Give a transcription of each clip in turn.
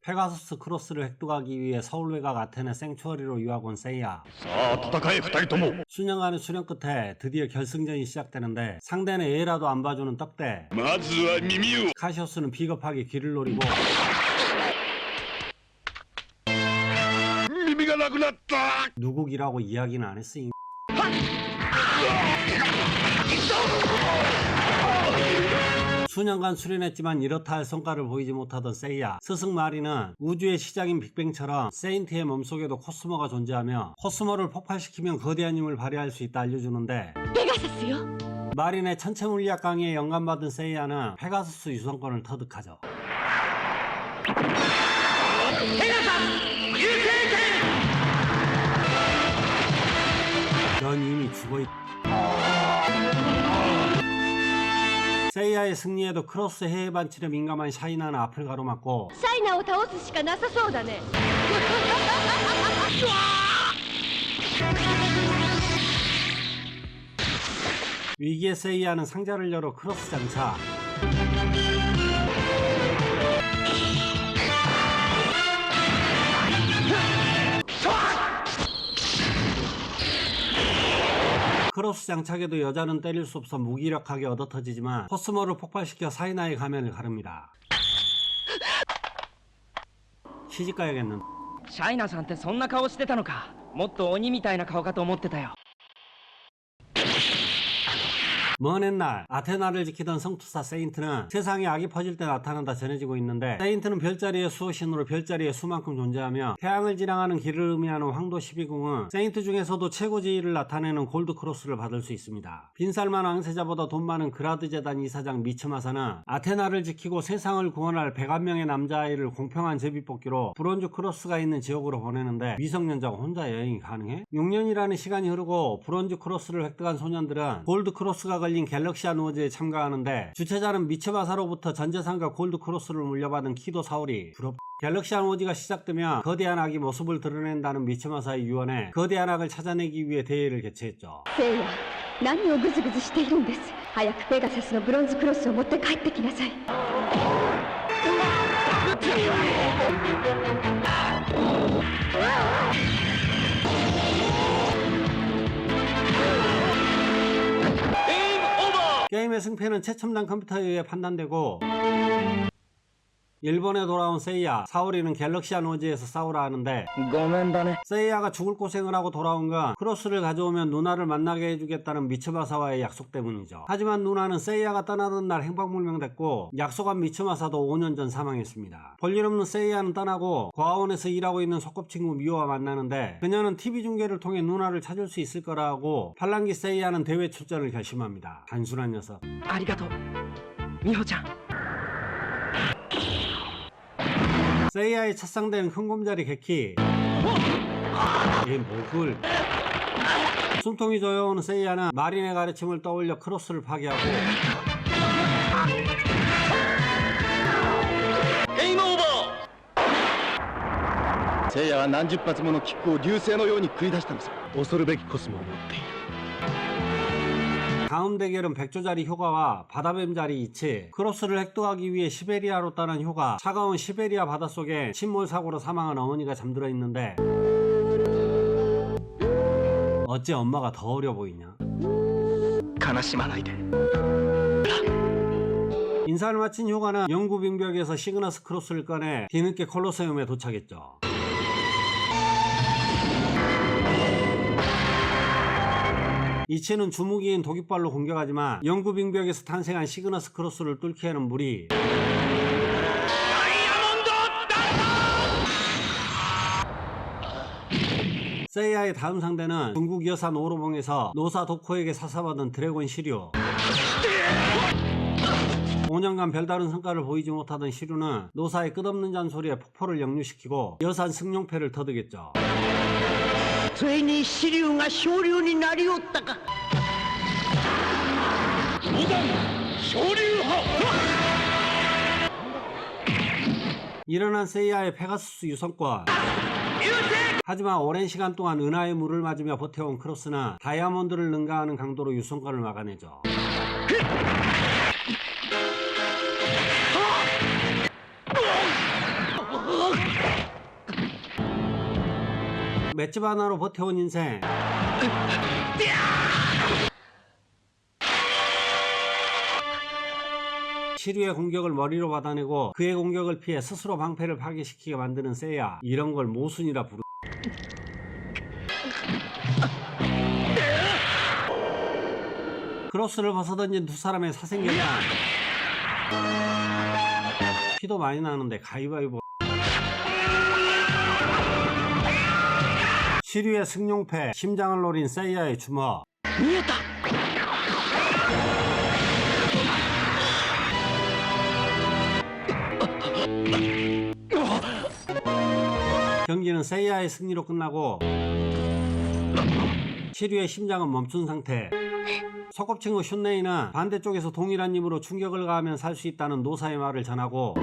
페가수스 크로스를 획득하기 위해 서울 외곽 아테네 생추어리로 유학 온 세이야. 수년간의 수련 끝에 드디어 결승전이 시작되는데 상대는 애라도 안 봐주는 떡대. 카시오스는 비겁하게 귀를 노리고 누구기라고 이야기는 안 했으니 수년간 수련했지만 이렇다 할 성과를 보이지 못하던 세이야. 스승 마리는 우주의 시작인 빅뱅처럼 세인트의 몸속에도 코스모가 존재하며 코스모를 폭발시키면 거대한 힘을 발휘할 수 있다 알려주는데 페가사스요? 마린의 천체 물리학 강의에 영감받은 세이야는 페가수스 유성권을 터득하죠. 넌 이미 죽어있... 세이야의 승리에도 크로스 해외 반칠에 민감한 샤이나는 앞을 가로막고 シャイナを倒すしかなさそうだね。 위기의 세이야는 상자를 열어 크로스 장착. 크로스 장착에도 여자는 때릴 수 없어 무기력하게 얻어터지지만 코스모를 폭발시켜 사이나의 가면을 가릅니다. 시집가야겠는. シャイナさんってそんな顔してたのか。もっと鬼みたいな顔かと思ってたよ。 먼 옛날 아테나를 지키던 성투사 세인트는 세상에 악이 퍼질 때 나타난다 전해지고 있는데 세인트는 별자리의 수호신으로 별자리의 수만큼 존재하며 태양을 지나가는 길을 의미하는 황도 12궁은 세인트 중에서도 최고 지위를 나타내는 골드 크로스를 받을 수 있습니다. 빈살만 왕세자보다 돈 많은 그라드 재단 이사장 미츠마사는 아테나를 지키고 세상을 구원할 101명의 남자아이를 공평한 제비뽑기로 브론즈 크로스가 있는 지역으로 보내는데 미성년자가 혼자 여행이 가능해? 6년이라는 시간이 흐르고 브론즈 크로스를 획득한 소년들은 골드 크로스가 걸린 갤럭시 아누어즈에 참가하는데 주최자는 미츠마사로부터 전재산과 골드 크로스를 물려받은 키도 사오리. 부럽. 갤럭시 아누어즈가 시작되면 거대한 악이 모습을 드러낸다는 미츠마사의 유언에 거대한 악을 찾아내기 위해 대회를 개최했죠. セイヤ、何をグズグズしているんです。早くペガサスのブロンズクロスを持って帰ってきなさい。 게임의 승패는 최첨단 컴퓨터에 의해 판단되고 일본에 돌아온 세이야, 사오리는 갤럭시 아누어즈에서 싸우라 하는데 ごめんだね。 세이야가 죽을 고생을 하고 돌아온 건 크로스를 가져오면 누나를 만나게 해주겠다는 미츠마사와의 약속 때문이죠. 하지만 누나는 세이야가 떠나던 날 행방불명됐고 약속한 미츠마사도 5년 전 사망했습니다. 볼일 없는 세이야는 떠나고 고아원에서 일하고 있는 소꿉친구 미호와 만나는데 그녀는 TV 중계를 통해 누나를 찾을 수 있을 거라고 팔랑기 세이야는 대회 출전을 결심합니다. 단순한 녀석. ありがとう。美穂ちゃん。 세이야의 첫 상대는 큰곰자리 개키. 얘 목을. 숨통이 조여오는 세이야는 마린의 가르침을 떠올려 크로스를 파괴하고 ゲームオーバー。聖夜は何十発ものキックを流星のように繰り出したのさ。恐るべきコスモを持っている。 다음 대결은 백조자리 효과와 바다뱀자리 이치. 크로스를 획득하기 위해 시베리아로 떠난 효가 차가운 시베리아 바닷속에 침몰 사고로 사망한 어머니가 잠들어 있는데 어째 엄마가 더 어려 보이냐? 悲しまないで。 인사를 마친 효가는 영구 빙벽에서 시그너스 크로스를 꺼내 뒤늦게 콜로세움에 도착했죠. 이치는 주무기인 독이발로 공격하지만 영구 빙벽에서 탄생한 시그너스 크로스를 뚫기에는 무리. 세이야의 다음 상대는 중국 여사 노로봉에서 노사 도코에게 사사받은 드래곤 시류. 5년간 별다른 성과를 보이지 못하던 시류는 노사의 끝없는 잔소리에 폭포를 역류시키고 여산 승용패를 터득했죠. ついに支流が昇竜になりおったか。 일어난 세이야의 페가수스 유성권. 하지만 오랜 시간 동안 은하의 물을 맞으며 버텨온 크로스는 다이아몬드를 능가하는 강도로 유성권을 막아내죠. 맷집 하나로 버텨온 인생. 시류의 공격을 머리로 받아내고 그의 공격을 피해 스스로 방패를 파괴시키게 만드는 세이야. 이런 걸 모순이라 부르. 크로스를 벗어던진 두 사람의 사생결단. 피도 많이 나는데 가위바위보. 시류의 승용패, 심장을 노린 세이야의 주먹. 見えた 경기는 세이야의 승리로 끝나고 시류의 심장은 멈춘 상태. 소꿉친구 슌네이는 반대쪽에서 동일한 힘으로 충격을 가하면 살 수 있다는 노사의 말을 전하고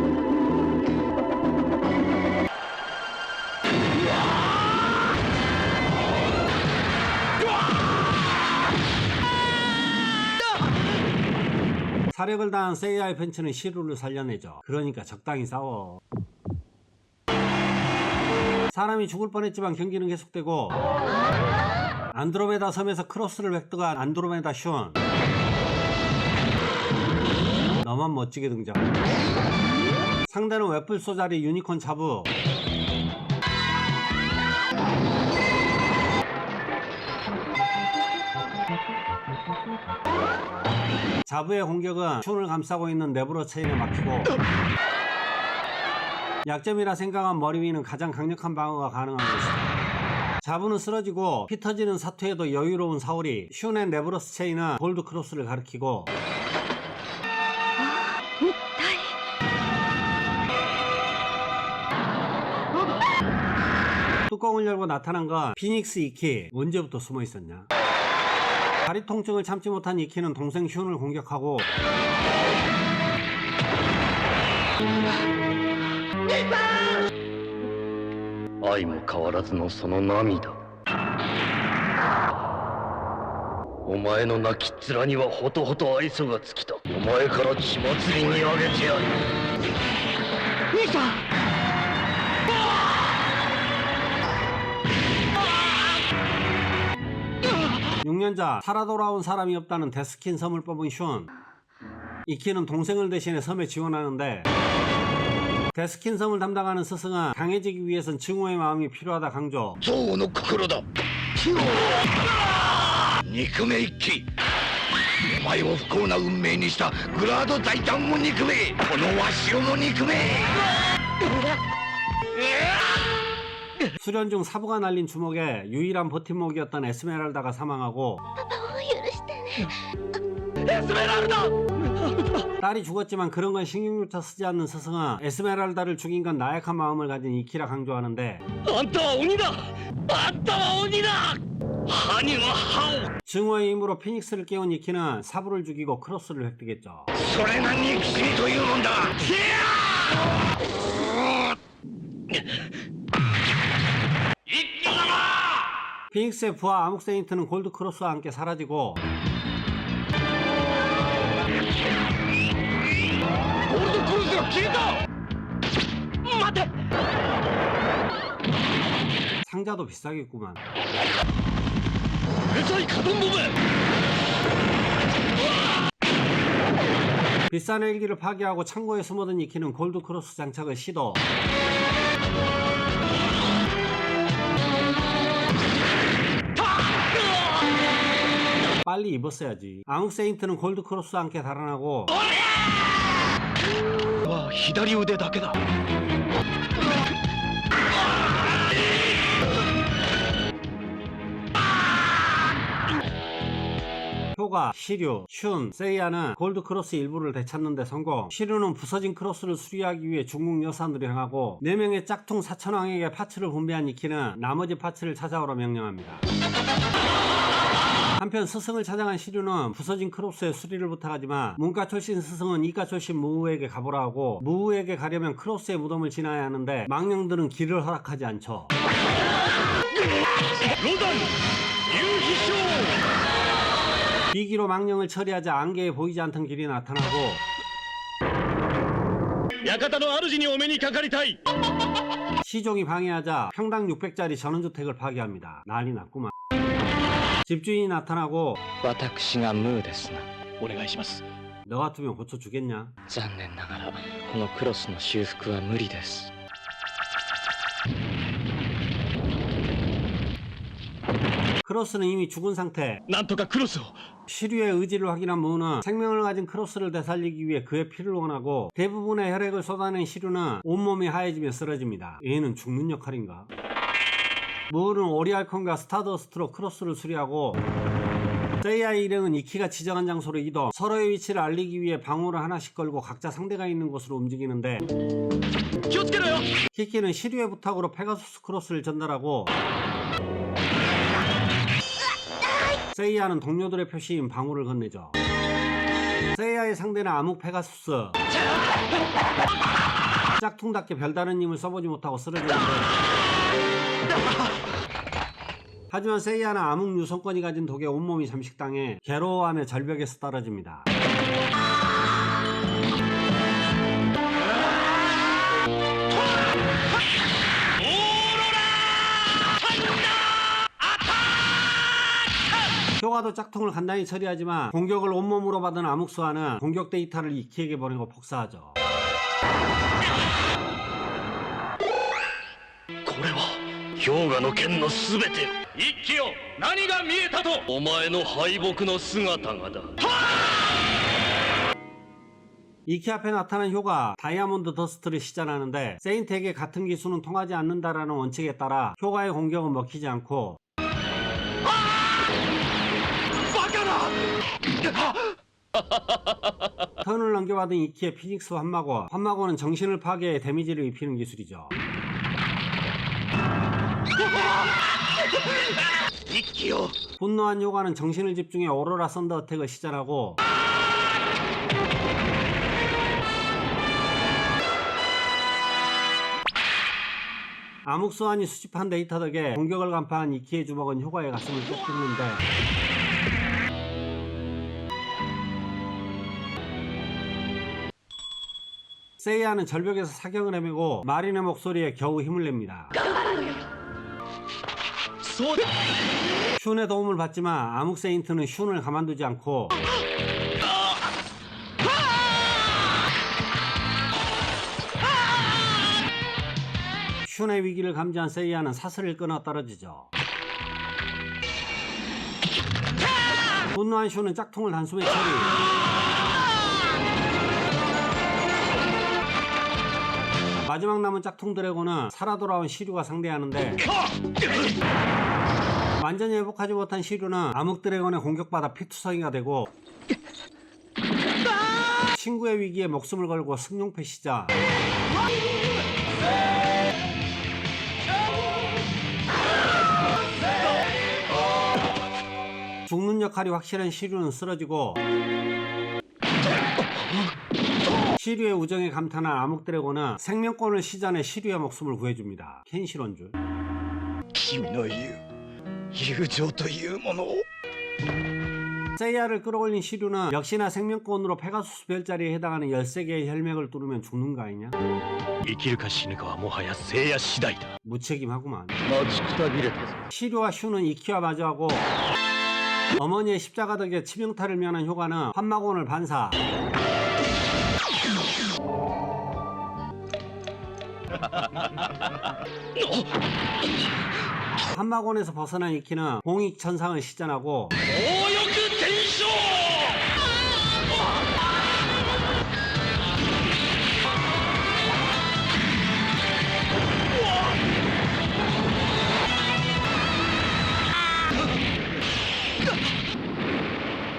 사력을 다한 세이야의 팬츠는 시류를 살려내죠. 그러니까 적당히 싸워. 사람이 죽을 뻔했지만 경기는 계속되고 안드로메다 섬에서 크로스를 획득한 안드로메다 슌. 너만 멋지게 등장. 상대는 웹플 소자리 유니콘 자부. 자부의 공격은 슌을 감싸고 있는 네브로 체인에 막히고 약점이라 생각한 머리 위는 가장 강력한 방어가 가능한 것이다. 자부는 쓰러지고 피 터지는 사투에도 여유로운 사오리. 슌의 네브로스 체인은 골드 크로스를 가리키고 뚜껑을 열고 나타난 건 피닉스 이키. 언제부터 숨어 있었냐? 다리 통증을 참지 못한 이키는 동생 슌을 공격하고相も変わらずのその涙。お前の泣きっ面にはほとほと愛想が尽きた。お前から血祭りにあげてやる。兄さん 6년자 살아 돌아온 사람이 없다는 데스킨 섬을 뽑은 슌. 이키는 동생을 대신해 섬에 지원하는데 데스킨 섬을 담당하는 스승은 강해지기 위해선 증오의 마음이 필요하다 강조. 憎悪の心だ。憎め一気。お前を不幸な運命にしたグラード財団も憎め。このわしをも憎め。 수련 중 사부가 날린 주먹에 유일한 버팀목이었던 에스메랄다가 사망하고 딸이 죽었지만 그런 건 신경조차 쓰지 않는 스승은 에스메랄다를 죽인 건 나약한 마음을 가진 이키라 강조하는데 あんたは鬼だ。あんたは鬼だ。歯には歯を。 증오의 힘으로 피닉스를 깨운 이키는 사부를 죽이고 크로스를 획득했죠. それが憎しみというもんだ。피닉스의 부하 아묵세인트는 골드 크로스와 함께 사라지고 ゴールドクルーズが消えた。待て。 상자도 비싸겠구만. うるさいカドンボム。 비싼 헬기를 파괴하고 창고에 숨어든 이키는 골드 크로스 장착을 시도. 빨리 입었어야지. 아묵세인트는 골드 크로스와 함께 달아나고 は左腕だけだ。 효가, 시류, 슌, 세이야는 골드 크로스 일부를 되찾는데 성공. 시류는 부서진 크로스를 수리하기 위해 중국 여사들을 향하고 4명의 짝퉁 사천왕에게 파츠를 분배한 이키는 나머지 파츠를 찾아오라 명령합니다. 한편 스승을 찾아간 시류는 부서진 크로스의 수리를 부탁하지만 문과 출신 스승은 이과 출신 무우에게 가보라 하고 무우에게 가려면 크로스의 무덤을 지나야 하는데 망령들은 길을 허락하지 않죠. 로단 유희쇼. 비기로 망령을 처리하자 안개에 보이지 않던 길이 나타나고 館の主にお目にかかりたい。 시종이 방해하자 평당 600짜리 전원주택을 파괴합니다. 난리 났구만. 집주인이 나타나고 私がムーですな。お願いします。 너 같으면 고쳐주겠냐? 残念ながらこのクロスの修復は無理です。 크로스는 이미 죽은 상태. なんとかクロスを。 시류의 의지를 확인한 무는 생명을 가진 크로스를 되살리기 위해 그의 피를 원하고 대부분의 혈액을 쏟아낸 시류는 온몸이 하얘지며 쓰러집니다. 얘는 죽는 역할인가? 무는 오리알콘과 스타더스트로 크로스를 수리하고 세이아의 일행은 이키가 지정한 장소로 이동, 서로의 위치를 알리기 위해 방울을 하나씩 걸고 각자 상대가 있는 곳으로 움직이는데 키키는 시류의 부탁으로 페가수스 크로스를 전달하고 세이아는 동료들의 표시인 방울을 건네죠. 세이아의 상대는 암흑 페가수스. 짝퉁답게 별다른 힘을 써보지 못하고 쓰러지는데 하지만 세이아는 암흑 유성권이 가진 독에 온몸이 잠식당해 괴로워하며 절벽에서 떨어집니다. 효과도 짝퉁을 간단히 처리하지만 공격을 온몸으로 받은 암흑수아는 공격 데이터를 이키에게 보내고 폭사하죠. これは氷河の剣のすべて。一気よ、何が見えたと。お前の敗北の姿がだ。 이키 앞에 나타난 효가 다이아몬드 더스트를 시전하는데 세인트에게 같은 기술은 통하지 않는다라는 원칙에 따라 효가의 공격은 먹히지 않고 턴을 넘겨받은 이키의 피닉스 환마고는 정신을 파괴해 데미지를 입히는 기술이죠. 분노한 효과는 정신을 집중해 오로라 썬더 어택을 시전하고 암흑수환이 수집한 데이터 덕에 공격을 간파한 이키의 주먹은 효과의 가슴을 쫓기는데 세이아는 절벽에서 사격을 헤매고 마린의 목소리에 겨우 힘을 냅니다. 슌의 도움을 받지만 암흑 세인트는 슌을 가만두지 않고 슌의 위기를 감지한 세이아는 사슬을 끊어 떨어지죠. 분노한 슌은 짝퉁을 단숨에 처리. 마지막 남은 짝퉁 드래곤은 살아 돌아온 시류가 상대하는데 완전히 회복하지 못한 시류는 암흑 드래곤의 공격받아 피투성이가 되고 친구의 위기에 목숨을 걸고 승용패 시작. 죽는 역할이 확실한 시류는 쓰러지고 시류의 우정에 감탄한 암흑 드래곤은 생명권을 시전해 시류의 목숨을 구해줍니다. 켄시로인 줄. 君の言う友情というものを 세이아를 끌어올린 시류는 역시나 생명권으로 페가수스 별자리에 해당하는 13개의 혈맥을 뚫으면 죽는 거 아니냐? 生きるか死ぬかはもはや聖夜次第だ。 무책임하구만. 待ちくたびれたぞ。 시류와 슈는 이키와 마주하고 어머니의 십자가 덕에 치명타를 면한 효과는 환마곤을 반사. 환마곤에서 벗어난 이키는 공익천상을 시전하고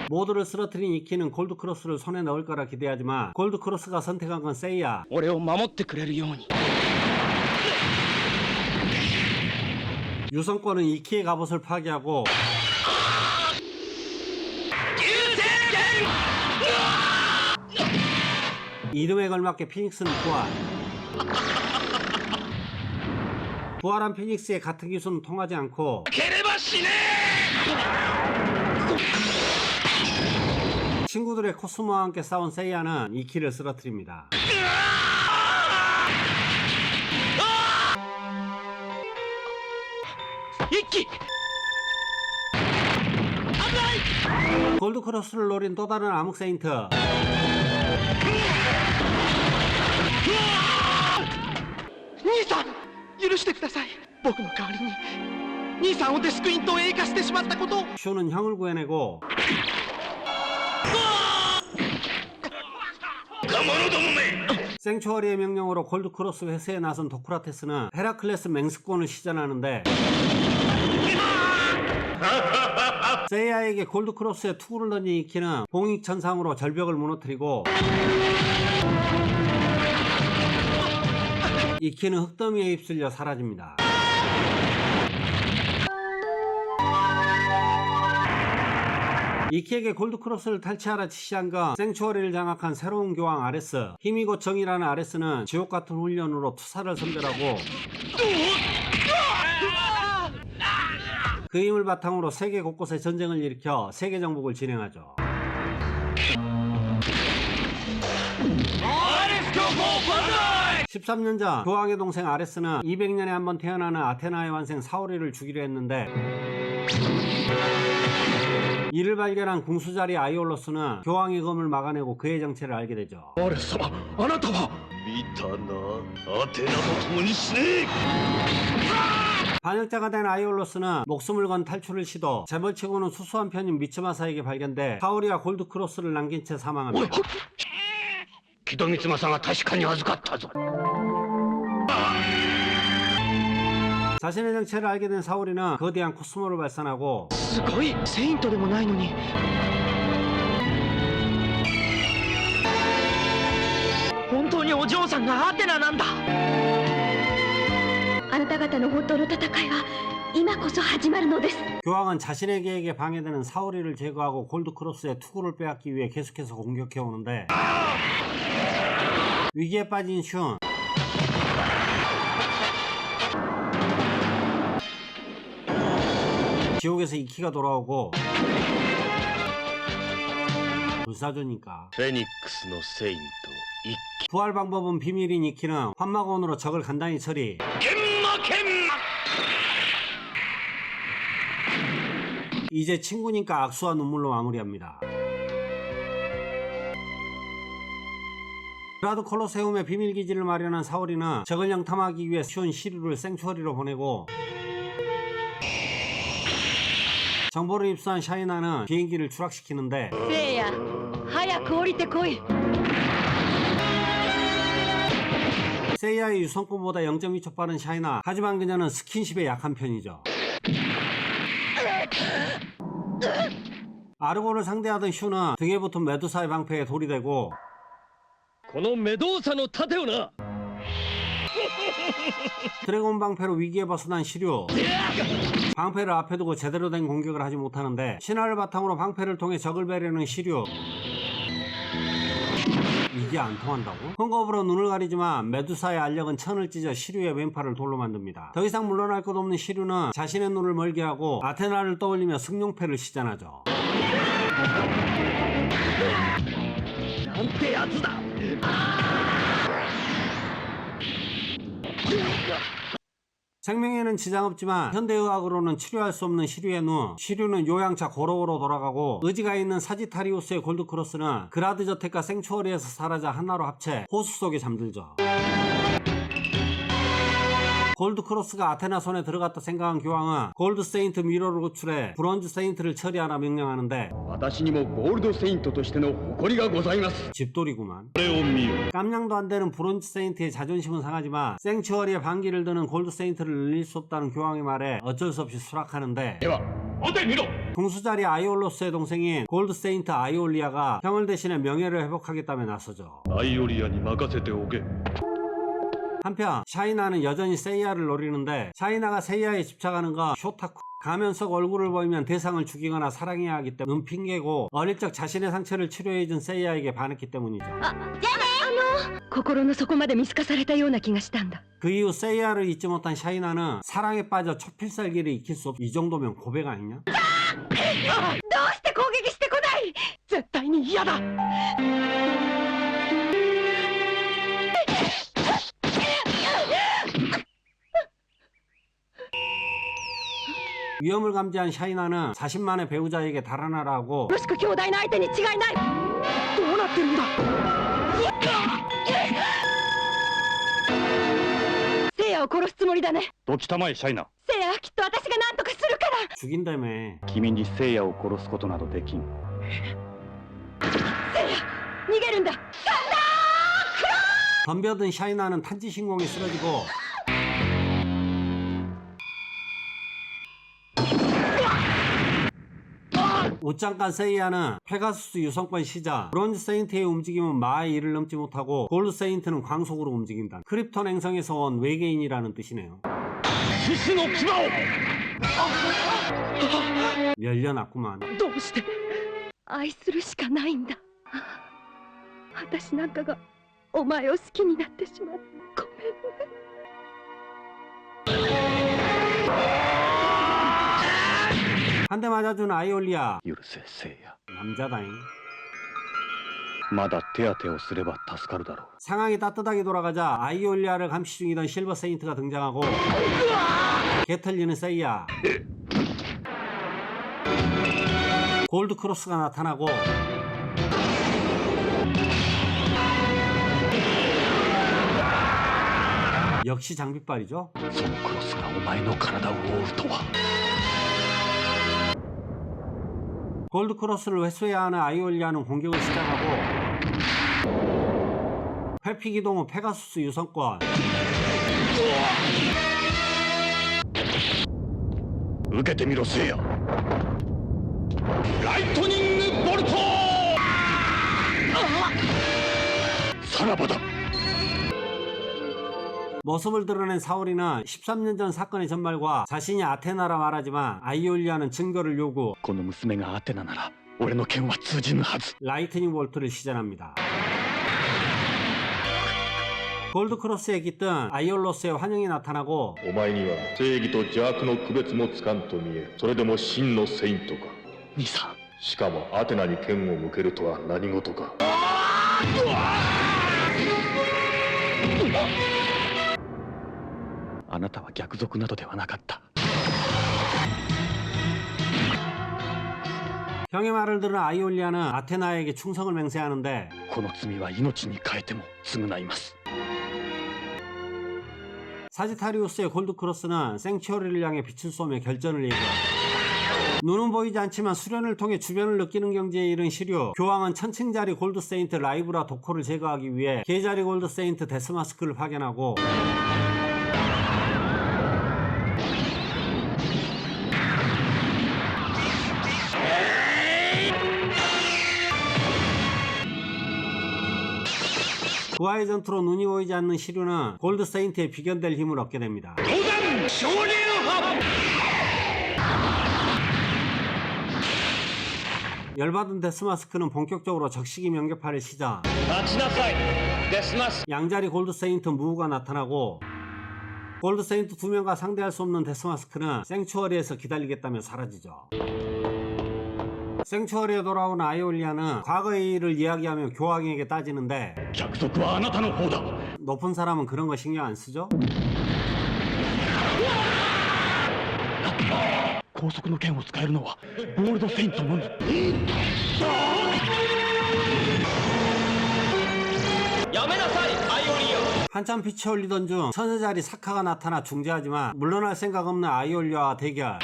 모두를 쓰러뜨린 이키는 골드크로스를 손에 넣을 거라 기대하지만 골드크로스가 선택한 건 세이야. 俺を守ってくれるように。 유성권은 이키의 갑옷을 파괴하고 이름에 걸맞게 피닉스는 부활. 부활한 피닉스의 같은 기술은 통하지 않고 친구들의 코스모와 함께 싸운 세이아는 이키를 쓰러뜨립니다. 골드크로스를 노린 또 다른 암흑 세인트. 兄さん許してください。僕の代わりに兄さんをデスクインと栄化してしまったことを。 슈는 형을 구해내고 若者どもめ 생추어리의 명령으로 골드크로스 회수에 나선 도크라테스는 헤라클레스 맹스권을 시전하는데 세이야에게 골드크로스에 투구를 던진 이키는 봉익천상으로 절벽을 무너뜨리고 이키는 흙더미에 휩쓸려 사라집니다. 이키에게 골드크로스를 탈취하라 지시한 건 생추어리를 장악한 새로운 교황 아레스. 힘이고 정이라는 아레스는 지옥같은 훈련으로 투사를 선별하고 그 힘을 바탕으로 세계 곳곳에 전쟁을 일으켜 세계 정복을 진행하죠. 아레스 교포 반대 13년 전 교황의 동생 아레스는 200년에 한 번 태어나는 아테나의 완생 사오리를 죽이려 했는데 이를 발견한 궁수자리 아이올로스는 교황의 검을 막아내고 그의 정체를 알게 되죠. アレス様あなたは見たなアテナと共に死ね 반역자가 된 아이올로스는 목숨을 건 탈출을 시도 재벌치고는 수수한 편인 미츠마사에게 발견돼 사오리와 골드크로스를 남긴 채 사망합니다. 木戸光政が確かに預かったぞ 자신의 정체를 알게 된 사오리는 거대한 코스모를 발산하고 すごいセイントでもないのに。本当にお嬢さんがアテナなんだ。あなた方の本当の戦いは今こそ始まるのです。 교황은 자신의 계획에 방해되는 사오리를 제거하고 골드크로스의 투구를 빼앗기 위해 계속해서 공격해오는데 위기에 빠진 슌 지옥에서 이키가 돌아오고 불사조니까 フェニックスのセイント一 부활 방법은 비밀인 이키는 환마건으로 적을 간단히 처리 研磨研磨 이제 친구니까 악수와 눈물로 마무리합니다. 그라드 콜로세움의 비밀기지를 마련한 사오리는 적을 영탐하기 위해 슌 시류를 생추어리로 보내고 정보를 입수한 샤이나는 비행기를 추락시키는데 せいや早く降りてこい。 세이야의 유성권보다 0.2초 빠른 샤이나. 하지만 그녀는 스킨십에 약한 편이죠. 아르고를 상대하던 슈는 등에 붙은 메두사의 방패에 돌이 되고 このメドーサの盾をな 드래곤 방패로 위기에 벗어난 시류. 방패를 앞에 두고 제대로 된 공격을 하지 못하는데 신화를 바탕으로 방패를 통해 적을 배려는 시류. 이게 안 통한다고? 헝겊으로 눈을 가리지만 메두사의 알력은 천을 찢어 시류의 왼팔을 돌로 만듭니다. 더 이상 물러날 것 없는 시류는 자신의 눈을 멀게 하고 아테나를 떠올리며 승용패를 시전하죠. なんてやつだ 생명에는 지장 없지만 현대의학으로는 치료할 수 없는 시류의 눈. 시류는 요양차 고로우로 돌아가고 의지가 있는 사지타리우스의 골드크로스는 그라드 저택과 생추어리에서 사라져 하나로 합체 호수 속에 잠들죠. 골드크로스가 아테나 손에 들어갔다 생각한 교황은 골드 세인트 미러를 구출해 브론즈 세인트를 처리하라 명령하는데 私にもゴールドセイントとしての誇りがございます 집돌이구만. これを見よ 깜냥도 안 되는 브론즈 세인트의 자존심은 상하지만 생추어리에 반기를 드는 골드 세인트를 늘릴 수 없다는 교황의 말에 어쩔 수 없이 수락하는데 では待て見ろ 궁수자리 아이올로스의 동생인 골드 세인트 아이올리아가 형을 대신해 명예를 회복하겠다며 나서죠. アイオリアに任せておけ 한편 샤이나는 여전히 세이야를 노리는데 샤이나가 세이야에 집착하는 건 쇼타쿠. 가면 속 얼굴을 보이면 대상을 죽이거나 사랑해야 하기 때문에 핑계고 어릴 적 자신의 상처를 치료해준 세이야에게 반했기 때문이죠. 心の底まで見透かされたような気がしたんだ。 그 이후 세이야를 잊지 못한 샤이나는 사랑에 빠져 초필살기를 익힐 수 없. 이 정도면 고백 아니냐? どうして攻撃してこない。絶対に嫌だ。 위험을 감지한 샤이나는 자신만의 배우자에게 달아나라고 よしく兄弟の相手に違いない。どうなってるんだ。聖夜を殺すつもりだね。時たまえシャイナ、聖夜はきっと私が何とかするから。 죽인다며. 君に聖夜を殺すことなどできん。聖夜逃げるんだ。 덤벼든 샤이나는 탄지 신공에 쓰러지고 옷장간 세이야는 페가수스 유성권 시자 브론즈 세인트의 움직임은 마의 1을 넘지 못하고 골드 세인트는 광속으로 움직인다. 크립톤 행성에서 온 외계인이라는 뜻이네요. 열려놨구만. どうして愛するしかないんだ。私なんかがお前を好きになってしまう。ごめんね。 한 대 맞아준 아이올리아. 許せ聖夜、 남자다잉. まだ手当てをすれば助かるだろう。 상황이 따뜻하게 돌아가자 아이올리아를 감시 중이던 실버 세인트가 등장하고 개 털리는 세이야. 골드 크로스가 나타나고 역시 장비빨이죠. そのクロスがお前の体を覆うとは。 골드 크로스를 회수해야 하는 아이올리아는 공격을 시작하고 회피 기동 후 페가수스 유성권. 受けてみろ聖夜。ライトニングボルト。さらばだ。 모습을 드러낸 사오리는 13년 전 사건의 전말과 자신이 아테나라 말하지만 아이올리아는 증거를 요구. この娘がアテナなら俺の剣は通じぬはず。 라이트닝 볼트를 시전합니다. 골드 크로스에 깃든 아이올로스의 환영이 나타나고 お前には正義と邪悪の区別もつかんと見え、それでも真のセイントか。兄さん、しかもアテナに剣を向けるとは何事か。あなたは逆賊などではなかった。 형의 말을 들은 아이올리아는 아테나에게 충성을 맹세하는데 この罪は命に代えても償います。 사지타리우스의 골드 크로스는 생츄어리를 향해 빛을 쏘며 결전을 예고하죠. 눈은 보이지 않지만 수련을 통해 주변을 느끼는 경지에 이른 시류. 교황은 천칭자리 골드 세인트 라이브라 도코를 제거하기 위해 개자리 골드 세인트 데스마스크를 파견하고 부하의 전투로 눈이 보이지 않는 시류는 골드 세인트에 비견될 힘을 얻게 됩니다. 열받은 데스마스크는 본격적으로 적시기 명격파를 시작. 待ちなさいデスマス 양자리 골드 세인트 무우가 나타나고 골드 세인트 2명과 상대할 수 없는 데스마스크는 생츄어리에서 기다리겠다며 사라지죠. 생츄어리에 돌아온 아이올리아는 과거의 일을 이야기하며 교황에게 따지는데 逆賊はあなたの方だ。 높은 사람은 그런 거 신경 안 쓰죠? 高速の剣を使えるのはゴールドセイントのみ。 やめなさいアイオリア 한참 빛이 올리던 중 처녀자리 사카가 나타나 중재하지만 물러날 생각 없는 아이올리아와 대결.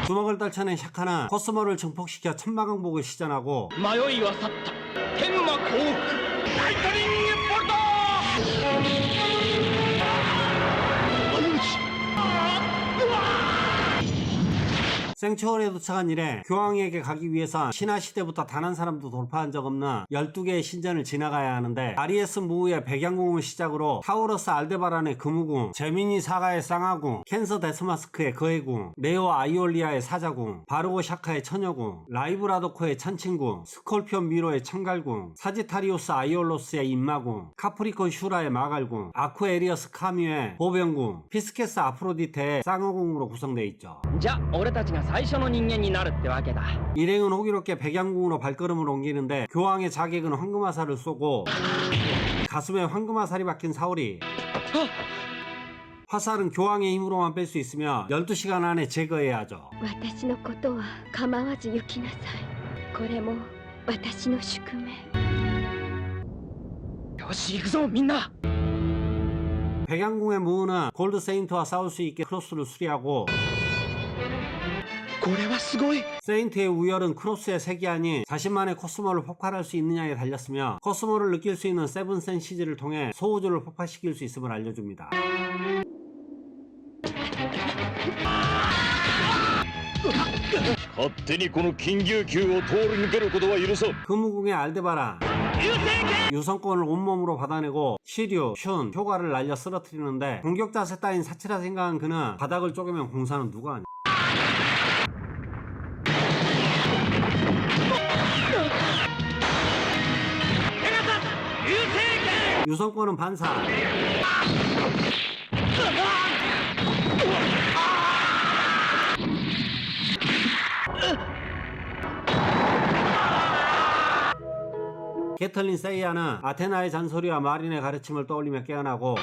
주먹을 떨쳐낸 샤카는 코스모를 증폭시켜 천마강복을 시전하고 迷いは去った天魔降伏ライトニングボルト 생츄어리에 도착한 이래 교황에게 가기 위해선 신화시대부터 단 한 사람도 돌파한 적 없는 12개의 신전을 지나가야 하는데 아리에스 무우의 백양궁을 시작으로 타우러스 알데바란의 금우궁, 제미니 사가의 쌍화궁, 캔서 데스마스크의 거해궁, 네오 아이올리아의 사자궁, 바르고 샤카의 처녀궁, 라이브라도코의 천칭궁, 스콜피온 미로의 청갈궁, 사지타리우스 아이올로스의 인마궁, 카프리콘 슈라의 마갈궁, 아쿠에리어스 카뮤의 보병궁, 피스케스 아프로디테의 쌍화궁으로 구성되어 있죠. じゃ俺たちが最初の人間になるってわけだ。 일행은 호기롭게 백양궁으로 발걸음을 옮기는데 교황의 자객은 황금화살을 쏘고 가슴에 황금화살이 박힌 사오리. 화살은 교황의 힘으로만 뺄 수 있으며 12시간 안에 제거해야 하죠. 私のことは構わず行きなさい。これも私の宿命。よし行くぞみんな。 백양궁의 무은은 골드 세인트와 싸울 수 있게 크로스를 수리하고 これはすごい。 세인트의 우열은 크로스의 색이 아닌 자신만의 코스모를 폭발할 수 있느냐에 달렸으며 코스모를 느낄 수 있는 세븐 센시즈를 통해 소우주를 폭발시킬 수 있음을 알려줍니다. 勝手にこの金牛宮を通り抜けることは許そう。 금우궁의 알데바란 유성권을 온몸으로 받아내고 시류, 슌, 효과를 날려 쓰러뜨리는데 공격 자세 따윈 사치라 생각한 그는 바닥을 쪼개면 공사는 누가 하냐. 유성권은 반사. 게틀린 세이아는 아테나의 잔소리와 마린의 가르침을 떠올리며 깨어나고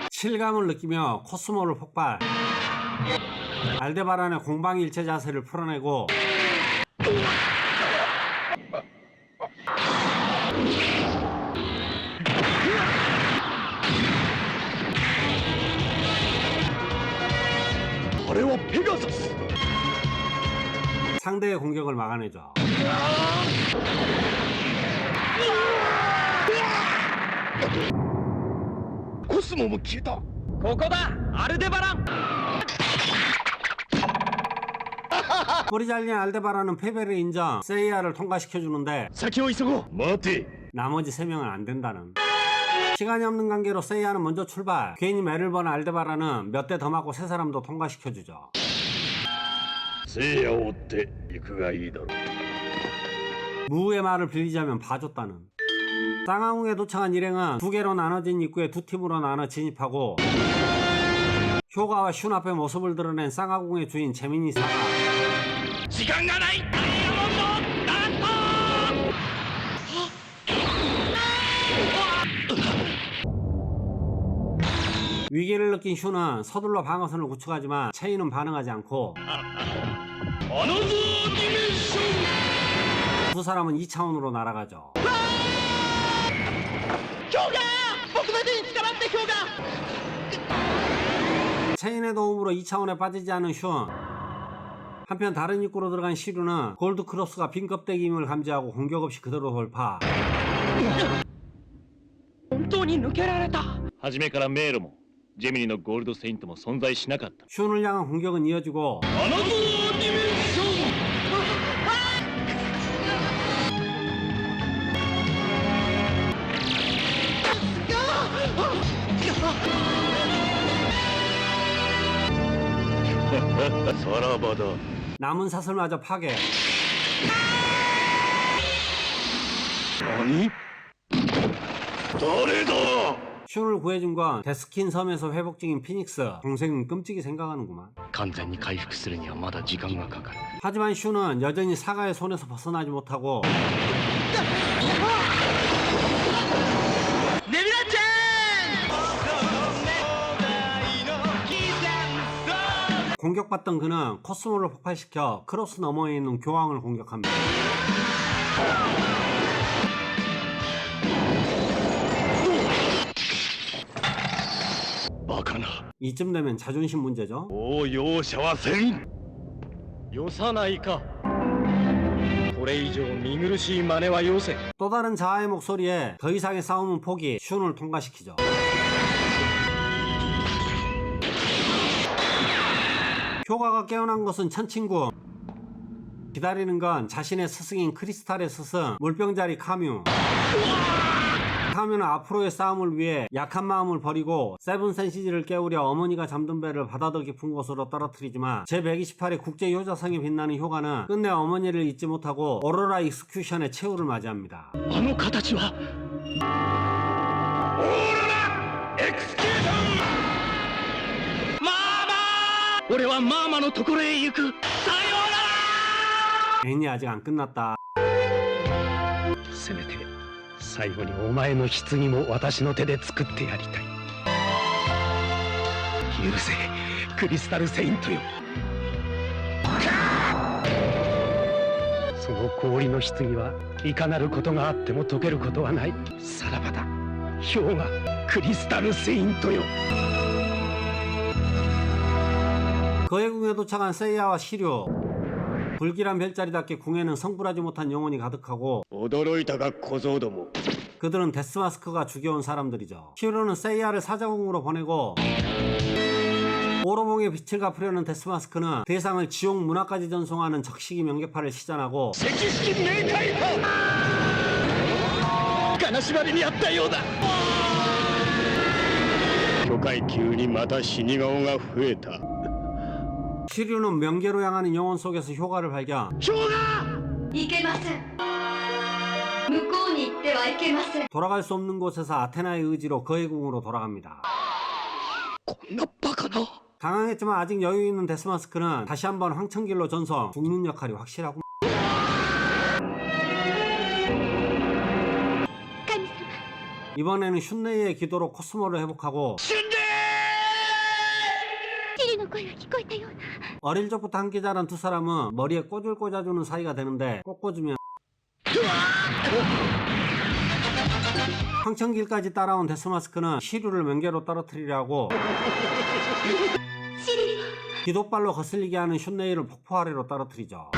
실감을 느끼며 코스모를 폭발. 알데바란의 공방일체 자세를 풀어내고 상대의 공격을 막아내죠. コスモも消えた。ここだアルデバラン。 뿌리 잘린 알데바란은 패배를 인정 세이아를 통과시켜주는데 先を急ごう。待て。 나머지 3명은 안 된다는. 시간이 없는 관계로 세이아는 먼저 출발. 괜히 매를 번 알데바란은 몇 대 더 맞고 3사람도 통과시켜주죠. 聖夜を追って行くがいいだろう。 무의 말을 빌리자면 봐줬다는. 쌍화궁에 도착한 일행은 2개로 나눠진 입구에 2팀으로 나눠 진입하고 효가와 슌 앞에 모습을 드러낸 쌍화궁의 주인 재민이 사가 時間がない。ダイヤモンドダント。 위기를 느낀 슌은 서둘러 방어선을 구축하지만 체인은 반응하지 않고 두 사람은 2차원으로 날아가죠. 僕の手に捕まって氷河。 체인의 도움으로 2차원에 빠지지 않은 슌. 한편 다른 입구로 들어간 시류는 골드 크로스가 빈 껍데기임을 감지하고 공격 없이 그대로 돌파. 本当に抜けられた。初めから迷路もジェミニのゴールドセイントも存在しなかった。 슌을 향한 공격은 이어지고 사라바다. 남은 사슬마저 파괴. 何？誰だ？ 슌을 구해준 건 데스킨 섬에서 회복 중인 피닉스. 동생은 끔찍이 생각하는구만. 完全に回復するにはまだ時間がかかる。 하지만 슌은 여전히 사가의 손에서 벗어나지 못하고 ネビラちゃん。 공격받던 그는 코스모를 폭발시켜 크로스 너머에 있는 교황을 공격합니다. 이쯤 되면 자존심 문제죠. もう容赦はせん。よさないか。これ以上見苦しい真似はよせ。 또 다른 자아의 목소리에 더 이상의 싸움은 포기. 슌을 통과시키죠. 효가가 깨어난 것은 천친구. 기다리는 건 자신의 스승인 크리스탈의 스승 물병자리 카뮤. 카뮤는 앞으로의 싸움을 위해 약한 마음을 버리고 세븐 센시즈를 깨우려 어머니가 잠든 배를 바다 더 깊은 곳으로 떨어뜨리지만 제128의 국제 효자상에 빛나는 효가는 끝내 어머니를 잊지 못하고 오로라 익스큐션의 최후를 맞이합니다. あの形は。俺はマーマのところへ行く。さようなら。 애니 아직 안 끝났다. せめて最後にお前の棺も私の手で作ってやりたい。許せクリスタルセイントよ。その氷の棺はいかなることがあっても解けることはない。さらばだ氷河クリスタルセイントよ。 거해궁에 도착한 세이야와 시류. 불길한 별자리답게 궁에는 성불하지 못한 영혼이 가득하고 驚いたが小僧ども。 그들은 데스마스크가 죽여온 사람들이죠. 시류는 세이야를 사자궁으로 보내고 오로봉의 빛을 갚으려는 데스마스크는 대상을 지옥 문화까지 전송하는 적시기 명계파를 시전하고 赤色冥界派金縛りにあったようだ。巨海級にまた死に顔が増えた。 시류는 명계로 향하는 영혼 속에서 효과를 발견. いけません。向こうに行ってはいけません。 돌아갈 수 없는 곳에서 아테나의 의지로 거해궁으로 돌아갑니다. こんなバカな。 강황했지만 아직 여유 있는 데스마스크는 다시 한번 황천길로 전송. 죽는 역할이 확실하고. 神様。 이번에는 슌네이의 기도로 코스모를 회복하고 シルの声が聞こえたような。 어릴 적부터 함께 자란 두 사람은 머리에 꼬줄 꽂아주는 사이가 되는데 꼭 꽂으면 황천길까지 따라온 데스마스크는 시류를 명계로 떨어뜨리려 하고 シリル。 기도발로 거슬리게 하는 슌네이를 폭포 아래로 떨어뜨리죠.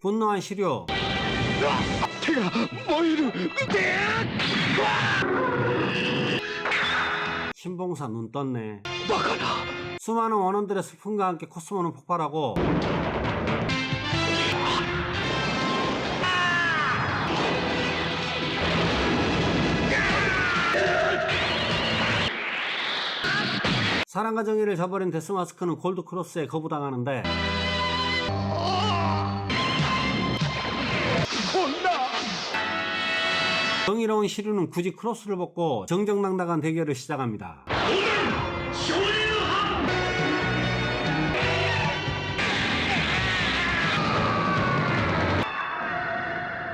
분노한 시류. 手が燃える。 신봉사 눈 떴네. バカな。 수많은 원원들의 슬픔과 함께 코스모는 폭발하고 사랑과 정의를 저버린 데스마스크는 골드크로스에 거부당하는데 정의로운 시류는 굳이 크로스를 벗고 정정당당한 대결을 시작합니다.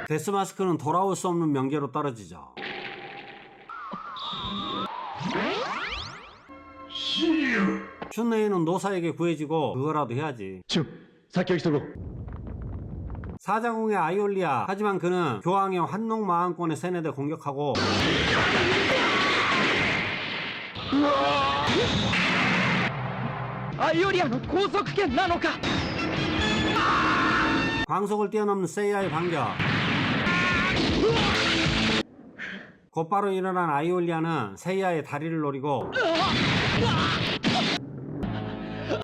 데스마스크는 돌아올 수 없는 명계로 떨어지죠. 슌네이는 노사에게 구해지고 그거라도 해야지. 先を急ごう。 사자궁의 아이올리아. 하지만 그는 교황의 환농 마왕권에 세뇌돼 공격하고 아이오리아の拘束権なのか。 광속을 뛰어넘는 세이야의 반격. 곧바로 일어난 아이올리아는 세이야의 다리를 노리고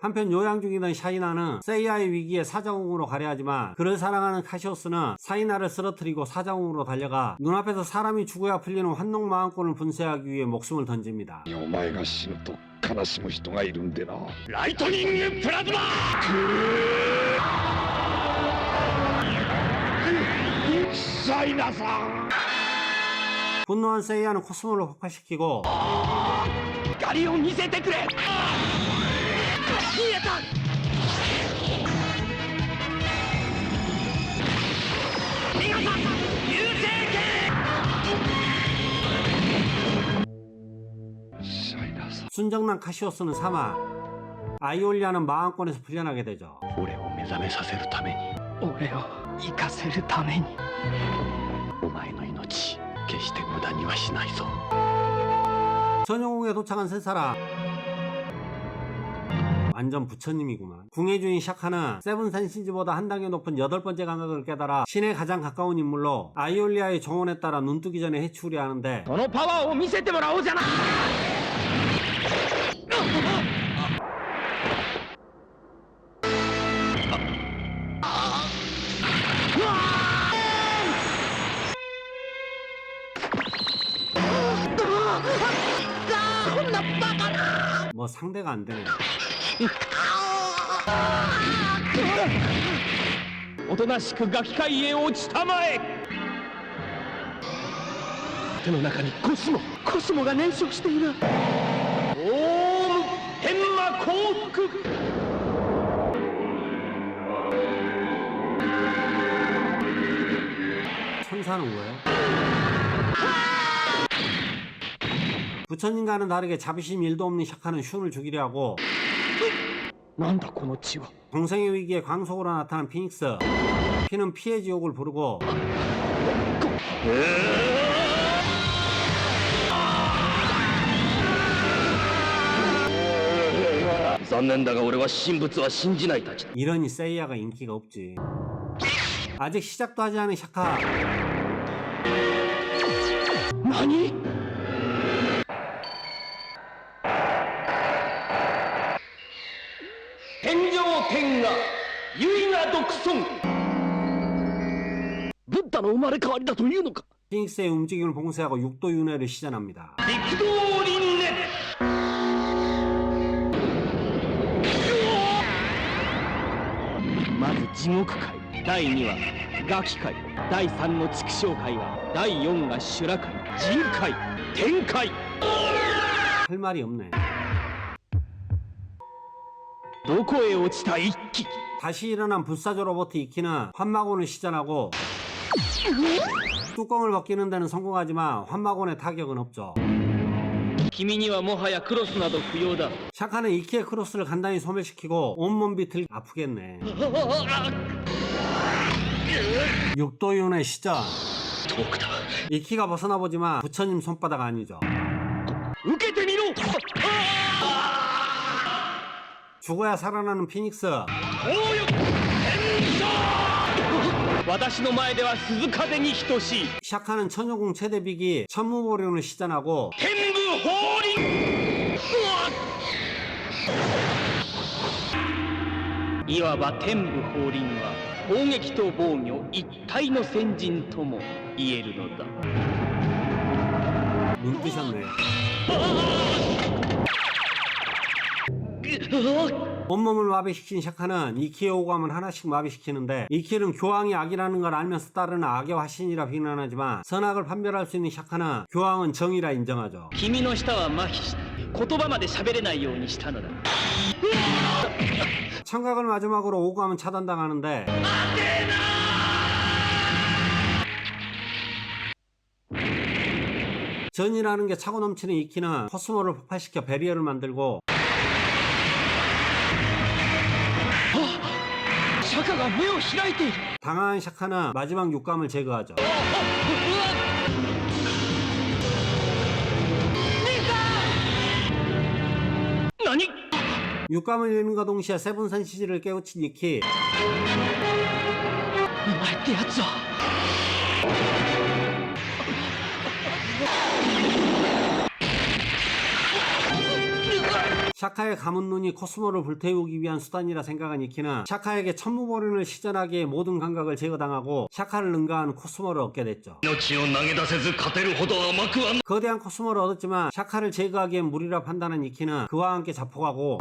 한편 요양 중이던 샤이나는 세이야의 위기에 사자궁으로 가려 하지만 그를 사랑하는 카시오스는 사이나를 쓰러뜨리고 사자궁으로 달려가 눈앞에서 사람이 죽어야 풀리는 환농 마왕권을 분쇄하기 위해 목숨을 던집니다. お前が死ぬと悲しむ人がいるんでな。ライトニングプラズマ。 サイナさん。 분노한 세이야는 코스모를 폭파시키고 光を見せてくれ。見えた。 見事優勢権。 순정난 카시오스는 사망. 아이올리아는 마왕권에서 풀려나게 되죠. 俺を目覚めさせるために俺を生かせるために。お前の命決して無駄にはしないぞ。 전용궁에 도착한 세 사람. 완전 부처님이구만. 궁의 주인 샤카는 세븐 센신지보다 한 단계 높은 8번째 감각을 깨달아 신에 가장 가까운 인물로 아이올리아의 정원에 따라 눈뜨기 전에 해치우려 하는데 そのパワーを見せてもらおうじゃない。 뭐 상대가 안 되네. おとなしくガキ界へ落ちたまえ。手の中にコスモ。コスモが燃焼している。オーム天獄。 천사는 왜? 부처님과는 다르게 자비심 1도 없는 샤카는 슌을 죽이려 하고 なんだこの血は。 동생의 위기에 광속으로 나타난 피닉스. 피는 피의 지옥을 부르고 残念だが俺は神仏は信じないたちだ。 이러니 세이야가 인기가 없지. 아직 시작도 하지 않은 샤카. 何？ 天上天下唯我独尊。ブッダの生まれ変わりだというのか。 피닉스의 움직임을 봉쇄하고 육도 윤회를 시전합니다. 陸道輪廻。まず地獄界第2話餓鬼界第3の畜生界は第4が修羅界人界天界。 할 말이 없네. どこへ落ちた一騎。 다시 일어난 불사조 로봇 이키는 환마곤을 시전하고 뚜껑을 벗기는 데는 성공하지만 환마곤의 타격은 없죠. 君にはもはやクロスなど不要だ。 샤카는 이키의 크로스를 간단히 소멸시키고 온몸 비틀 아프겠네. 육도윤의 시전. 遠くだ。 이키가 벗어나보지만 부처님 손바닥 아니죠. 受けてみろ。 죽어야 살아나는 피닉스. 私の前では鈴風に等しい。 샤카는 천여궁 최대비기 천무보룡을 시전하고 天武法輪。いわば天武法輪は砲撃と防御一体の先人とも言えるのだ。 눈 뜨셨네. 온몸을 마비시킨 샤카는 이키의 오감을 하나씩 마비시키는데 이키는 교황이 악이라는 걸 알면서 따르는 악의 화신이라 비난하지만 선악을 판별할 수 있는 샤카는 교황은 정의라 인정하죠. 君の舌は麻痺した。言葉まで喋れないようにしたのだ。 청각을 마지막으로 오감은 차단당하는데 전이라는 게 차고 넘치는 이키는 코스모를 폭발시켜 배리어를 만들고 釈迦が目を開いている。 당황한 샤카는 마지막 육감을 제거하죠. 何？ 육감을 잃는과 동시에 세븐선 시즈를 깨우친 이키. お前ってやつは 샤카의 감은 눈이 코스모를 불태우기 위한 수단이라 생각한 이키는 샤카에게 천무보륜을 시전하기에 모든 감각을 제거당하고 샤카를 능가하는 코스모를 얻게 됐죠. 命を投げ出せず勝てるほど甘くはな 거대한 코스모를 얻었지만 샤카를 제거하기엔 무리라 판단한 이키는 그와 함께 자폭하고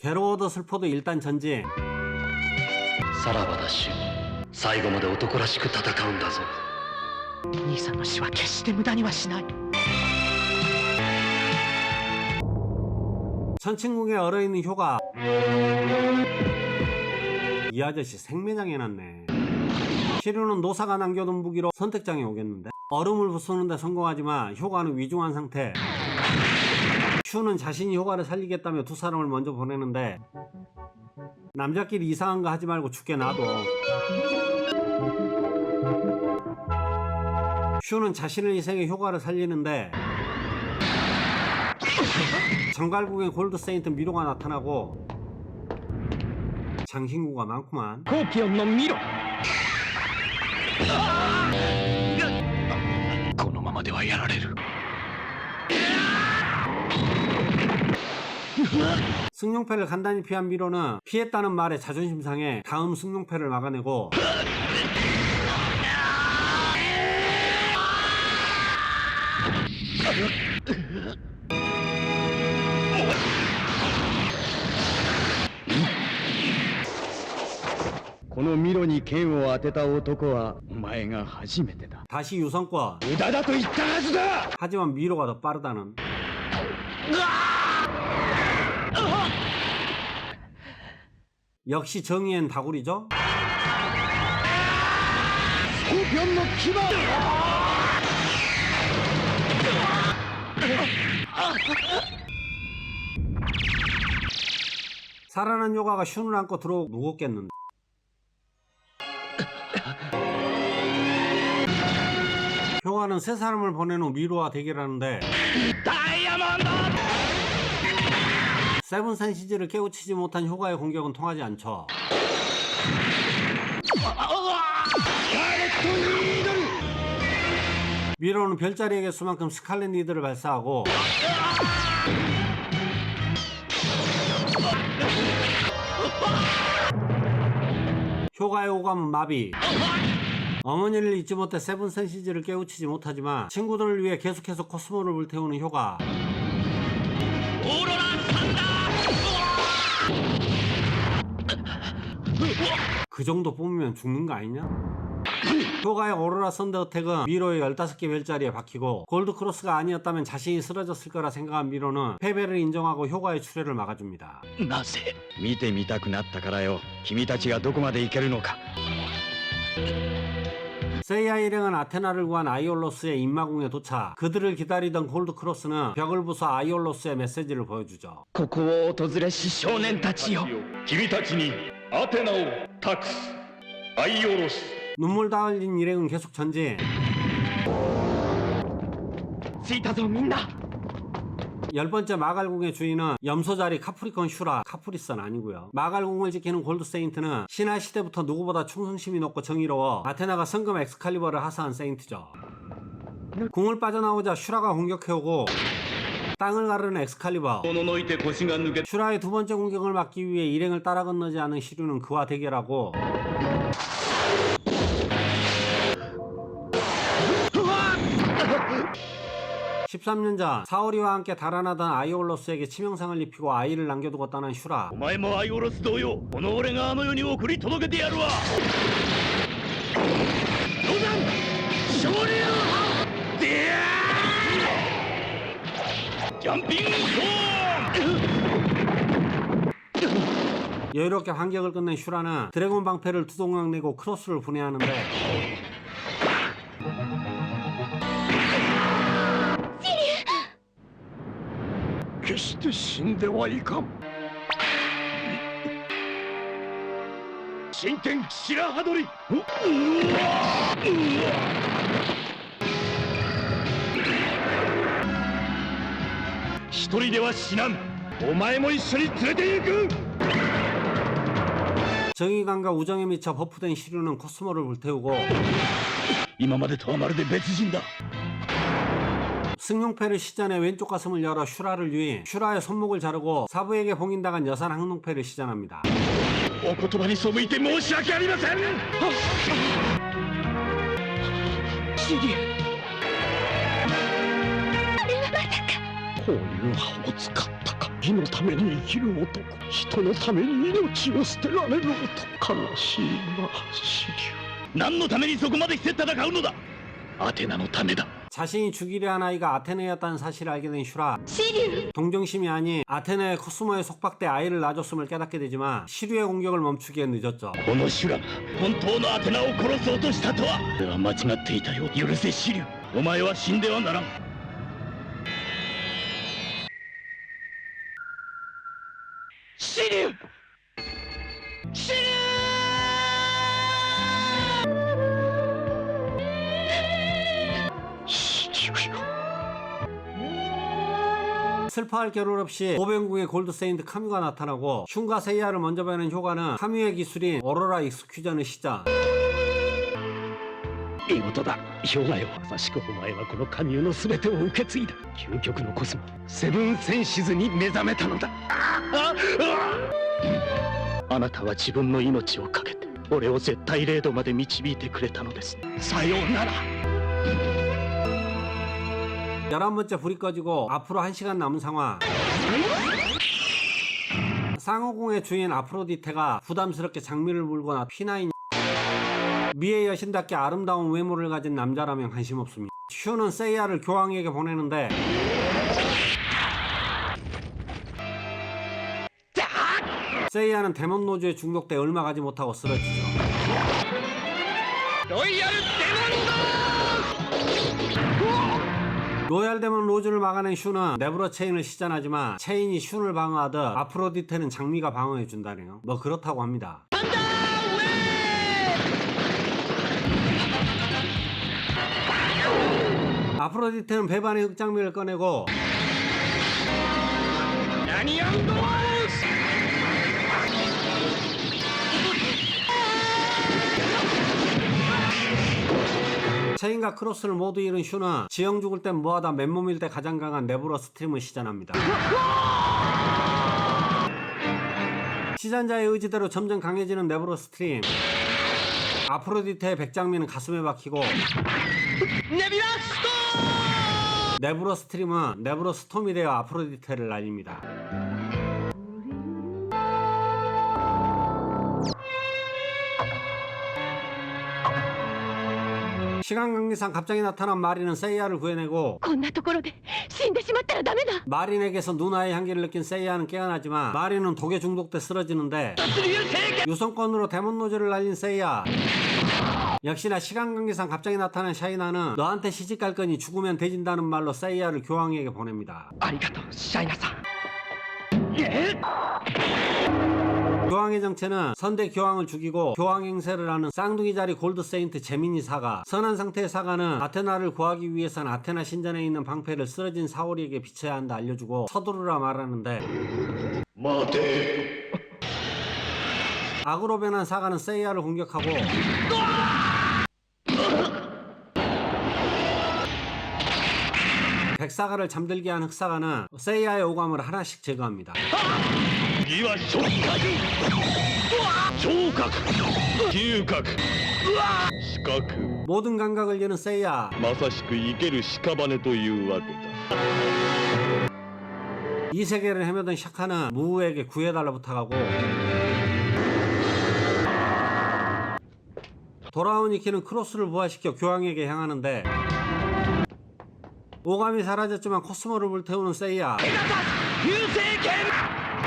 괴로워도 슬퍼도 일단 전진. さらばだシュン。最後まで男らしく戦うんだぞ。兄さんの死は決して無駄にはしない。 천칭궁에 얼어있는 효가. 이 아저씨 생매장 해놨네. 시류는 노사가 남겨둔 무기로 선택장에 오겠는데 얼음을 부수는데 성공하지만 효과는 위중한 상태. 슈는 자신이 효과를 살리겠다며 두 사람을 먼저 보내는데 남자끼리 이상한 거 하지 말고 죽게 놔둬. 슈는 자신을 희생해 효과를 살리는데 정갈국의 골드 세인트 미로가 나타나고 장신구가 많구만. コーピオンのミロ。このままではやられる。 승용패를 간단히 피한 미로는 피했다는 말에 자존심 상해 다음 승용패를 막아내고 のミロに剣を当てた男はお前が初めてだ。 다시 유성권. 無駄だと言ったはずだ。 하지만 미로가 더 빠르다는. 역시 정의엔 다구리죠? スコーピオンの牙。 살아난 요가가 슌을 안고 들어오고 무겁겠는데. 효가는 세 사람을 보낸 후 미로와 대결하는데 세븐 센시즈를 깨우치지 못한 효가의 공격은 통하지 않죠. 미로는 별자리의 개수만큼 스칼렛 니드를 발사하고 효가의 오감은 마비. 어머니를 잊지 못해 세븐 센시즈를 깨우치지 못하지만 친구들을 위해 계속해서 코스모를 불태우는 효가. 그 정도 뽑으면 죽는 거 아니냐? 효가의 오로라 썬더 어택은 미로의 15개 별자리에 박히고 골드크로스가 아니었다면 자신이 쓰러졌을 거라 생각한 미로는 패배를 인정하고 효가의 출혈을 막아줍니다. なぜ見てみたくなったからよ。君たちがどこまでいけるのか。 세이아 일행은 아테나를 구한 아이올로스의 인마궁에 도착. 그들을 기다리던 골드크로스는 벽을 부숴 아이올로스의 메시지를 보여주죠. ここを訪れし少年たちよ。君たちにアテナを託す。アイオロス。 눈물 다 흘린 일행은 계속 전진. 着いたぞみんな。 10번째 마갈궁의 주인은 염소자리 카프리콘 슈라. 카프리선 아니고요. 마갈궁을 지키는 골드 세인트는 신화 시대부터 누구보다 충성심이 높고 정의로워 아테나가 성금 엑스칼리버를 하사한 세인트죠. 궁을 빠져나오자 슈라가 공격해오고 땅을 가르는 엑스칼리버. 슈라의 두 번째 공격을 막기 위해 일행을 따라 건너지 않은 시류는 그와 대결하고 13년 전 사오리와 함께 달아나던 아이올로스에게 치명상을 입히고 아이를 남겨두고 떠난 슈라. お前もアイオロス同様、この俺があの世に送り届けてやるわ。ロザン、昇竜でジャンピングソーン。 여유롭게 반격을 끝낸 슈라는 드래곤 방패를 두 동강 내고 크로스를 분해하는데 네. 決して死んではいかん。神剣白羽鳥。一人では死なん。お前も一緒に連れて行く。 정의감과 우정에 미쳐 버프된 시류는 코스모를 불태우고 今までとはまるで別人だ。 승용패를 시전해 왼쪽 가슴을 열어 슈라를 유인, 슈라의 손목을 자르고 사부에게 봉인당한 여산 항농패를 시전합니다. お言葉に背いて申し訳ありません。シリュこういう歯を使ったか。義のために生きる男、人のために命を捨てられる男。悲しいな、シリュ。何のためにそこまでして戦うのだ。アテナのためだ。 자신이 죽이려 한 아이가 아테네였다는 사실을 알게 된 슈라. シリュ 동정심이 아닌 아테네의 코스모에 속박돼 아이를 낳아줬음을 깨닫게 되지만 시류의 공격을 멈추기엔 늦었죠. このシュラが本当のアテナを殺そうとしたとは。俺は間違っていたよ。許せシリュ。お前は死んではならん。シリュ。シリュ。 슬퍼할 겨를 없이 보병궁의 골드 세인트 카뮤가 나타나고 슌과 세이아를 먼저 보는 효과는 카뮤의 기술인 오로라 익스큐전을 시작. 見事だ、氷河よ。まさしくお前はこの神の全てを受け継いだ。究極のコスモ、セブンセンシズに目覚めたのだ。あなたは自分の命を懸けて俺を絶対0度まで導いてくれたのです。さようなら。 11번째 불이 꺼지고 앞으로 1시간 남은 상황. 상호궁의 주인 아프로디테가 부담스럽게 장미를 물고 나 P9 미의 여신답게 아름다운 외모를 가진 남자라면 관심 없습니다. 슈는 세이야를 교황에게 보내는데 세이야는 데몬 노즈에 중독돼 얼마 가지 못하고 쓰러지죠. 로얄 데몬 로즈를 막아낸 슈는 네브러 체인을 시전하지만 체인이 슈를 방어하듯 아프로디테는 장미가 방어해준다네요. 뭐 그렇다고 합니다. 아프로디테는 배반의 흑장미를 꺼내고 체인과 크로스를 모두 잃은 슈는 지형 죽을 땐 뭐하다 맨몸일 때 가장 강한 네브러 스트림을 시전합니다. 시전자의 의지대로 점점 강해지는 네브러 스트림. 아프로디테의 백장미는 가슴에 박히고 네브러 스트림은 네브러 스톰이 되어 아프로디테를 날립니다. 시간 관계상 갑자기 나타난 마린은 세이야를 구해내고 こんなところで死んでしまったらダメだ。 마린에게서 누나의 향기를 느낀 세이야는 깨어나지만 마린은 독에 중독돼 쓰러지는데 유성권으로 데몬 노즈를 날린 세이야. 역시나 시간 관계상 갑자기 나타난 샤이나는 너한테 시집갈 거니 죽으면 되진다는 말로 세이야를 교황에게 보냅니다. ありがとうシャイナさん。 교황의 정체는 선대 교황을 죽이고 교황 행세를 하는 쌍둥이 자리 골드 세인트 제미니 사가. 선한 상태의 사가는 아테나를 구하기 위해선 아테나 신전에 있는 방패를 쓰러진 사오리에게 비춰야 한다 알려주고 서두르라 말하는데 待て 악으로 변한 사가는 세이야를 공격하고 백사가를 잠들게 한 흑사가는 세이야의 오감을 하나씩 제거합니다. 次は触覚聴覚嗅覚視覚 모든 감각을 여는 세이야. まさしく生ける屍というわけだ 이 세계를 헤매던 샤카는 무우에게 구해달라 부탁하고 돌아온 이키는 크로스를 부활시켜 교황에게 향하는데 오감이 사라졌지만 코스모를 불태우는 세이야. 流星剣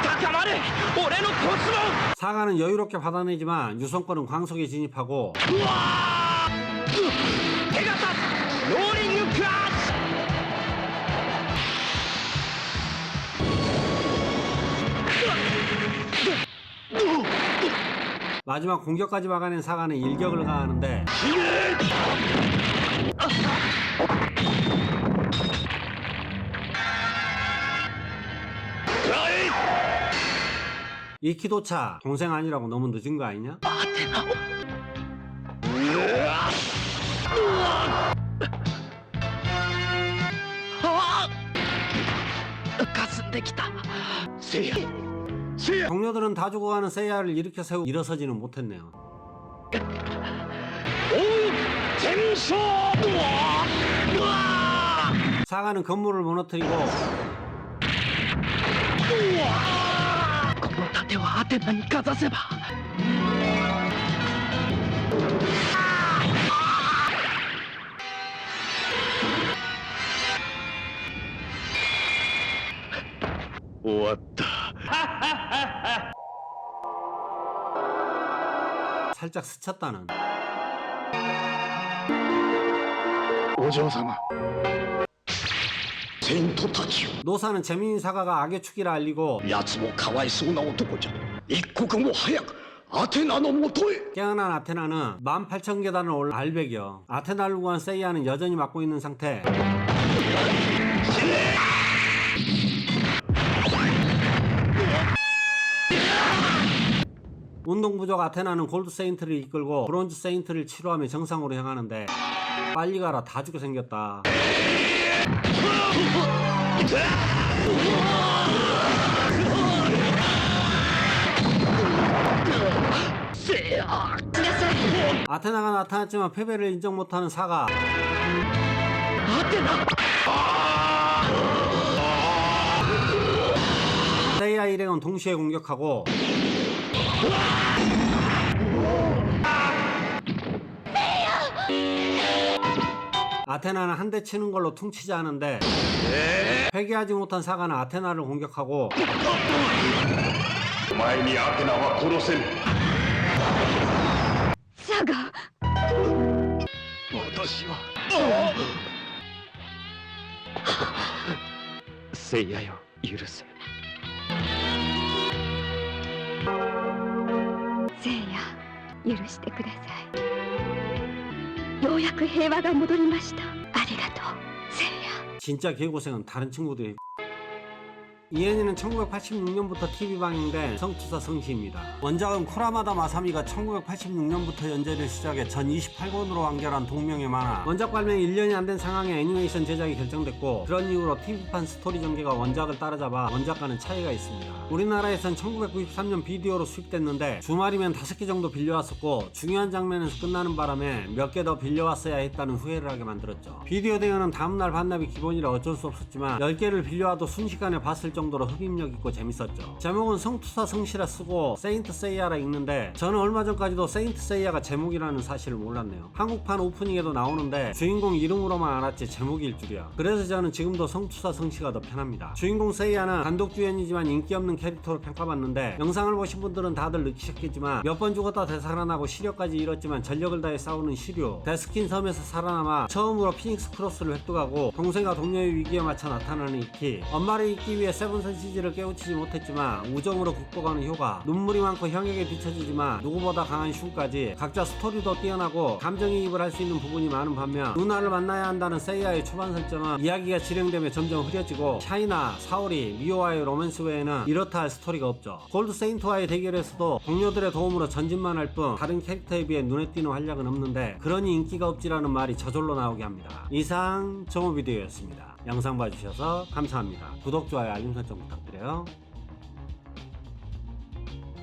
高まれ俺のコスモ 사가는 여유롭게 받아내지만 유성권은 광속에 진입하고 手形ローリングクラッシ 마지막 공격까지 막아낸 사가는 일격을 가하는데 이키도차 동생 아니라고 너무 늦은 거 아니냐? 霞んできた。 せいやせいや 동료들은 다 죽어가는 세이야를 일으켜 세우고 일어서지는 못했네요. 天章 사가는 건물을 무너뜨리고 この盾はアテナにかざせば終わった 살짝 스쳤다는. お嬢様セイントたちよ 노사는 재민이 사가가 악의 축이라 알리고 奴もかわいそうな男じゃ一刻も早くアテナのもとへ 깨어난 아테나는 18,000계단을 올라 알백이요. 아테나를 구한 세이야는 여전히 맞고 있는 상태. 운동 부족 아테나는 골드 세인트를 이끌고 브론즈 세인트를 치료하며 정상으로 향하는데 빨리 가라 다 죽게 생겼다. 아테나가 나타났지만 패배를 인정 못하는 사가. 세이야 일행은 동시에 공격하고 아테나는 한 대 치는 걸로 퉁치지 않은데 회개하지 못한 사가는 아테나를 공격하고 お前にアテナは殺せぬ。サガ私は聖夜よ許せ。聖夜許してください。ようやく平和が戻りました。ありがとう聖夜。 진짜 개고생은 다른 친구들이. 이 애니는 1986년부터 TV방영된 성투사 성시입니다. 원작은 쿠라마다 마사미가 1986년부터 연재를 시작해 전 28권으로 완결한 동명의 만화. 원작 발매 1년이 안 된 상황에 애니메이션 제작이 결정됐고 그런 이유로 TV판 스토리 전개가 원작을 따라잡아 원작과는 차이가 있습니다. 우리나라에선 1993년 비디오로 수입됐는데 주말이면 5개 정도 빌려왔었고 중요한 장면에서 끝나는 바람에 몇 개 더 빌려왔어야 했다는 후회를 하게 만들었죠. 비디오 대여는 다음날 반납이 기본이라 어쩔 수 없었지만 10개를 빌려와도 순식간에 봤을 정도로 흡입력 있고 재밌었죠. 제목은 성투사 성시라 쓰고 세인트 세이야라 읽는데 저는 얼마 전까지도 세인트 세이야가 제목이라는 사실을 몰랐네요. 한국판 오프닝에도 나오는데 주인공 이름으로만 알았지 제목일 줄이야. 그래서 저는 지금도 성투사 성시가 더 편합니다. 주인공 세이야는 단독 주연이지만 인기 없는 캐릭터로 평가받는데 영상을 보신 분들은 다들 느끼셨겠지만 몇 번 죽었다 되살아나고 시력까지 잃었지만 전력을 다해 싸우는 시류, 데스킨 섬에서 살아남아 처음으로 피닉스 크로스를 획득하고 동생과 동료의 위기에 맞춰 나타나는 이키, 엄마를 잊기 위해 세븐선 시즈를 깨우치지 못했지만 우정으로 극복하는 효과, 눈물이 많고 형에게 뒤처지지만 누구보다 강한 슌까지 각자 스토리도 뛰어나고 감정이입을 할 수 있는 부분이 많은 반면 누나를 만나야 한다는 세이야의 초반 설정은 이야기가 진행되며 점점 흐려지고 샤이나, 사오리, 미오와의 로맨스 외에는 이렇다 할 스토리가 없죠. 골드 세인트와의 대결에서도 동료들의 도움으로 전진만 할 뿐 다른 캐릭터에 비해 눈에 띄는 활약은 없는데 그러니 인기가 없지라는 말이 저절로 나오게 합니다. 이상 정오비디오였습니다. 영상 봐주셔서 감사합니다. 구독, 좋아요, 알림 설정 부탁드려요.